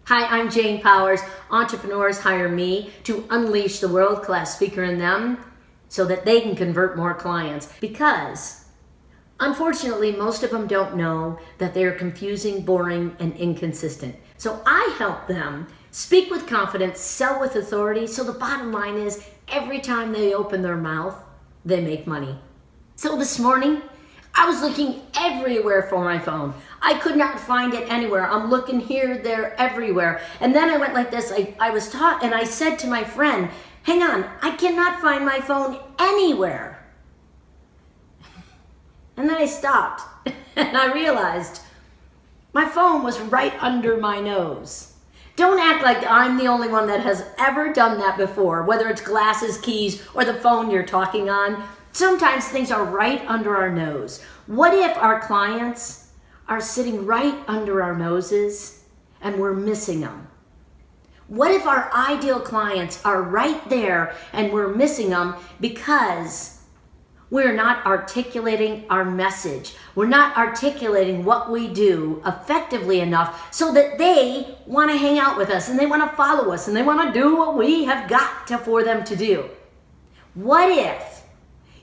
Hi, I'm Jane Powers. Entrepreneurs hire me to unleash the world-class speaker in them so that they can convert more clients. Because, unfortunately, most of them don't know that they're confusing, boring, and inconsistent. So I help them speak with confidence, sell with authority, so the bottom line is every time they open their mouth, they make money. So this morning, I was looking everywhere for my phone. I could not find it anywhere. I'm looking here, there, everywhere. And then I went like this. I was taught, and I said to my friend, hang on, I cannot find my phone anywhere. And then I stopped, and I realized my phone was right under my nose. Don't act like I'm the only one that has ever done that before, whether it's glasses, keys, or the phone you're talking on. Sometimes things are right under our nose. What if our clients are sitting right under our noses and we're missing them? What if our ideal clients are right there and we're missing them because we're not articulating our message? We're not articulating what we do effectively enough so that they want to hang out with us and they want to follow us and they want to do what we have got for them to do. What if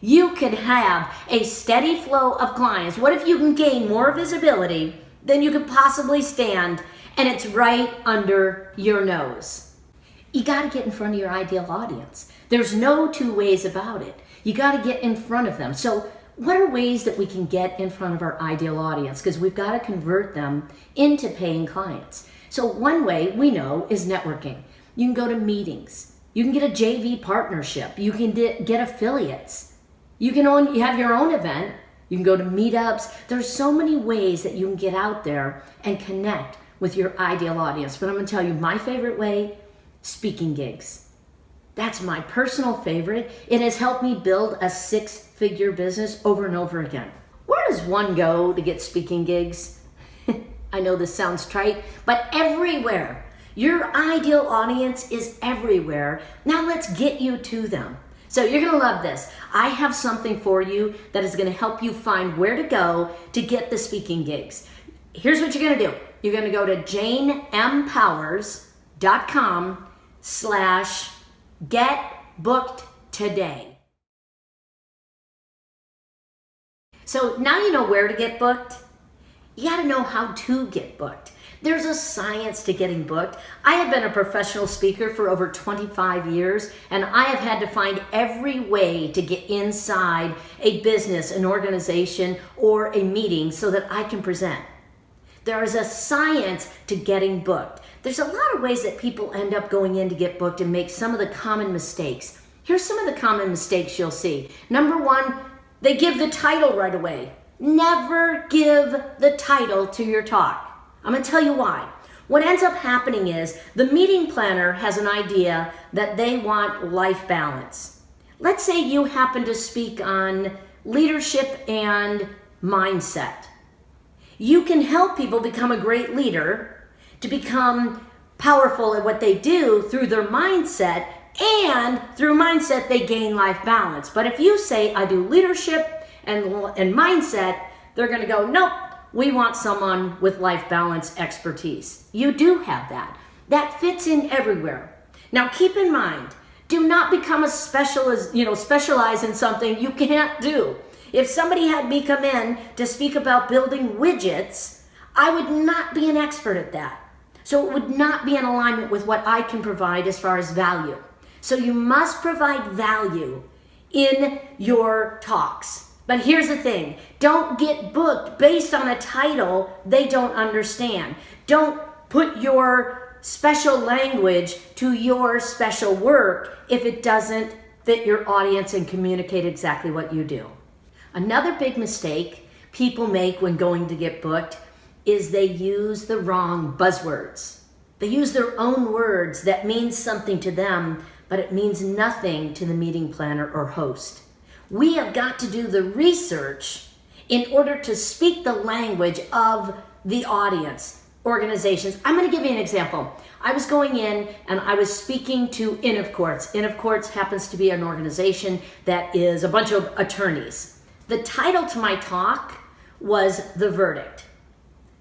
you can have a steady flow of clients? What if you can gain more visibility than you could possibly stand, and it's right under your nose? You got to get in front of your ideal audience. There's no two ways about it. You got to get in front of them. So what are ways that we can get in front of our ideal audience? Because we've got to convert them into paying clients. So one way we know is networking. You can go to meetings. You can get a JV partnership. You can get affiliates. You have your own event. You can go to meetups. There's so many ways that you can get out there and connect with your ideal audience. But I'm going to tell you my favorite way, speaking gigs. That's my personal favorite. It has helped me build a 6-figure business over and over again. Where does one go to get speaking gigs? I know this sounds trite, but everywhere. Your ideal audience is everywhere. Now let's get you to them. So you're going to love this. I have something for you that is going to help you find where to go to get the speaking gigs. Here's what you're going to do. You're going to go to janempowers.com/getbookedtoday. So now you know where to get booked. You got to know how to get booked. There's a science to getting booked. I have been a professional speaker for over 25 years, and I have had to find every way to get inside a business, an organization, or a meeting so that I can present. There is a science to getting booked. There's a lot of ways that people end up going in to get booked and make some of the common mistakes. Here's some of the common mistakes you'll see. Number one, they give the title right away. Never give the title to your talk. I'm going to tell you why. What ends up happening is the meeting planner has an idea that they want life balance. Let's say you happen to speak on leadership and mindset. You can help people become a great leader, to become powerful at what they do through their mindset, and through mindset they gain life balance. But if you say, I do leadership and mindset, they're going to go, nope. We want someone with life balance expertise. You do have that. That fits in everywhere. Now keep in mind, do not become specialize in something you can't do. If somebody had me come in to speak about building widgets, I would not be an expert at that. So it would not be in alignment with what I can provide as far as value. So you must provide value in your talks. But here's the thing, don't get booked based on a title they don't understand. Don't put your special language to your special work if it doesn't fit your audience and communicate exactly what you do. Another big mistake people make when going to get booked is they use the wrong buzzwords. They use their own words that mean something to them, but it means nothing to the meeting planner or host. We have got to do the research in order to speak the language of the audience, organizations. I'm going to give you an example. I was going in and I was speaking to Inn of Courts. Inn of Courts happens to be an organization that is a bunch of attorneys. The title to my talk was The Verdict.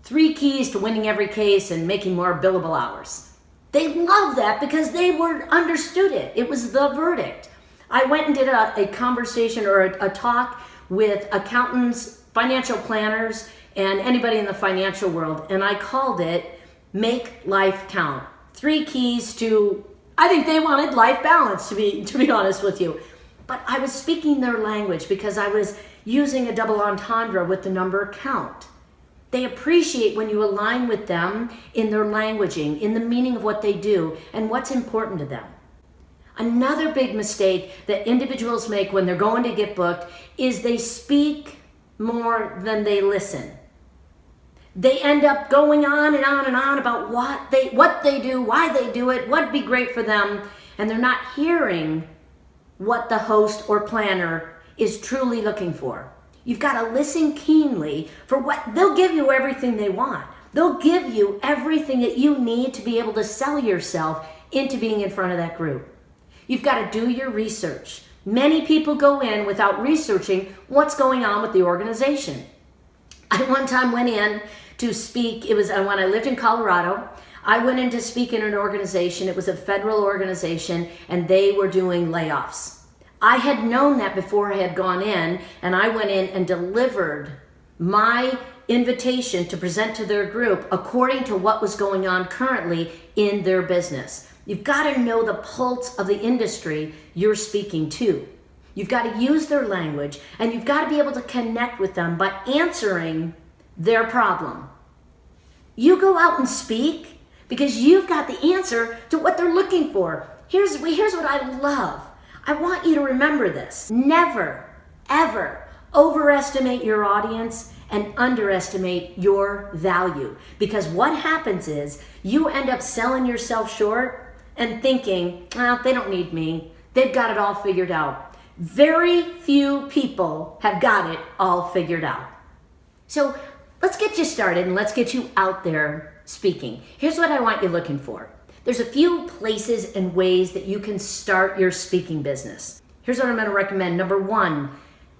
3 keys to winning every case and making more billable hours. They love that because they understood it. It was the verdict. I went and did a conversation or a talk with accountants, financial planners, and anybody in the financial world, and I called it Make Life Count. 3 keys to, I think they wanted life balance, to be honest with you. But I was speaking their language because I was using a double entendre with the number count. They appreciate when you align with them in their languaging, in the meaning of what they do, and what's important to them. Another big mistake that individuals make when they're going to get booked is they speak more than they listen. They end up going on and on and on about what they do, why they do it, what'd be great for them, and they're not hearing what the host or planner is truly looking for. You've got to listen keenly for what they'll give you. Everything they want. They'll give you everything that you need to be able to sell yourself into being in front of that group. You've got to do your research. Many people go in without researching what's going on with the organization. I one time went in to speak. It was when I lived in Colorado. I went in to speak in an organization. It was a federal organization, and they were doing layoffs. I had known that before I had gone in, and I went in and delivered my invitation to present to their group according to what was going on currently in their business. You've got to know the pulse of the industry you're speaking to. You've got to use their language, and you've got to be able to connect with them by answering their problem. You go out and speak because you've got the answer to what they're looking for. Here's what I love. I want you to remember this. Never, ever overestimate your audience and underestimate your value. Because what happens is you end up selling yourself short and thinking, well, they don't need me. They've got it all figured out. Very few people have got it all figured out. So let's get you started and let's get you out there speaking. Here's what I want you looking for. There's a few places and ways that you can start your speaking business. Here's what I'm going to recommend. Number 1,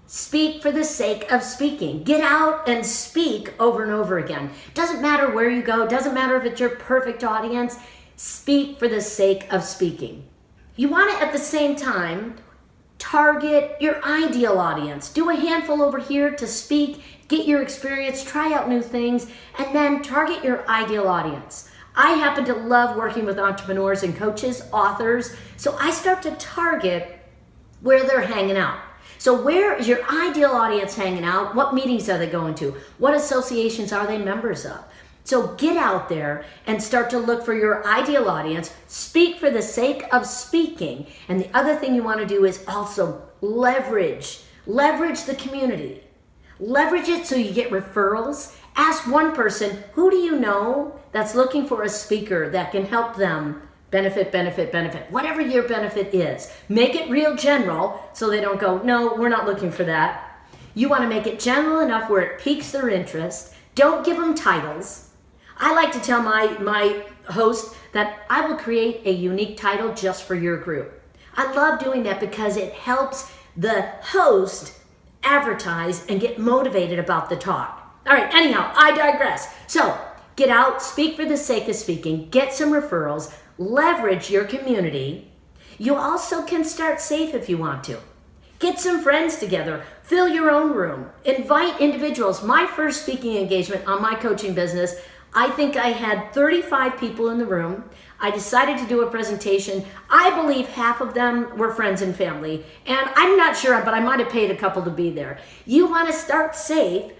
speak for the sake of speaking. Get out and speak over and over again. Doesn't matter where you go. Doesn't matter if it's your perfect audience. Speak for the sake of speaking. You want to, at the same time, target your ideal audience. Do a handful over here to speak, get your experience, try out new things, and then target your ideal audience. I happen to love working with entrepreneurs and coaches, authors, so I start to target where they're hanging out. So where is your ideal audience hanging out? What meetings are they going to? What associations are they members of? So get out there and start to look for your ideal audience. Speak for the sake of speaking. And the other thing you want to do is also leverage the community. Leverage it so you get referrals. Ask one person, who do you know that's looking for a speaker that can help them benefit, whatever your benefit is. Make it real general so they don't go, no, we're not looking for that. You want to make it general enough where it piques their interest. Don't give them titles. I like to tell my host that I will create a unique title just for your group. I love doing that because it helps the host advertise and get motivated about the talk. All right, anyhow, I digress. So get out, speak for the sake of speaking, get some referrals, leverage your community. You also can start safe if you want to. Get some friends together, fill your own room, invite individuals. My first speaking engagement on my coaching business, I think I had 35 people in the room. I decided to do a presentation. I believe half of them were friends and family, and I'm not sure, but I might have paid a couple to be there. You want to start safe.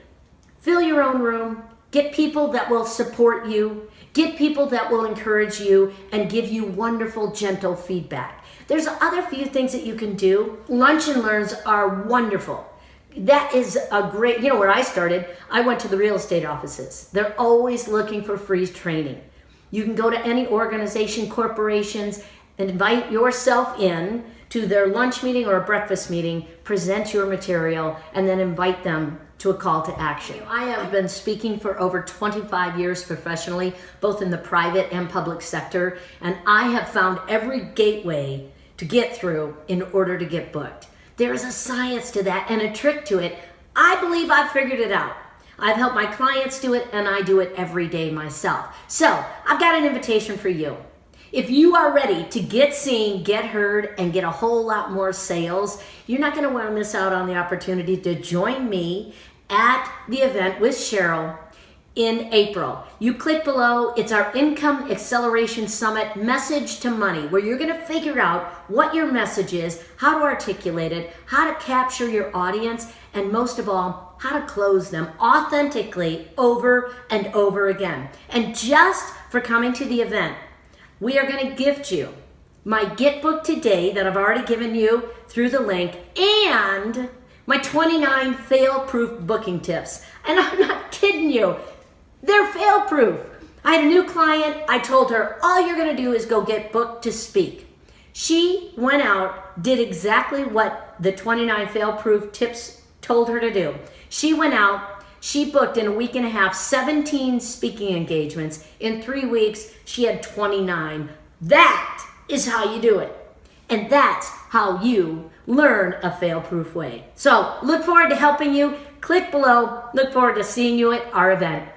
Fill your own room, get people that will support you, get people that will encourage you and give you wonderful, gentle feedback. There's other few things that you can do. Lunch and learns are wonderful. That is a great, where I started, I went to the real estate offices. They're always looking for free training. You can go to any organization, corporations, and invite yourself in to their lunch meeting or a breakfast meeting, present your material, and then invite them to a call to action. I have been speaking for over 25 years professionally, both in the private and public sector, and I have found every gateway to get through in order to get booked. There is a science to that and a trick to it. I believe I've figured it out. I've helped my clients do it, and I do it every day myself. So I've got an invitation for you. If you are ready to get seen, get heard, and get a whole lot more sales, you're not going to want to miss out on the opportunity to join me at the event with Cheryl in April. You click below. It's our Income Acceleration Summit, Message to Money, where you're going to figure out what your message is, how to articulate it, how to capture your audience, and most of all, how to close them authentically over and over again. And just for coming to the event, we are going to gift you my Get Booked Today that I've already given you through the link, and my 29 fail-proof booking tips. And I'm not kidding you. They're fail-proof. I had a new client. I told her, all you're going to do is go get booked to speak. She went out, did exactly what the 29 fail-proof tips told her to do. She went out, she booked in a week and a half 17 speaking engagements. In 3 weeks, she had 29. That is how you do it. And that's how you learn a fail-proof way. So look forward to helping you. Click below. Look forward to seeing you at our event.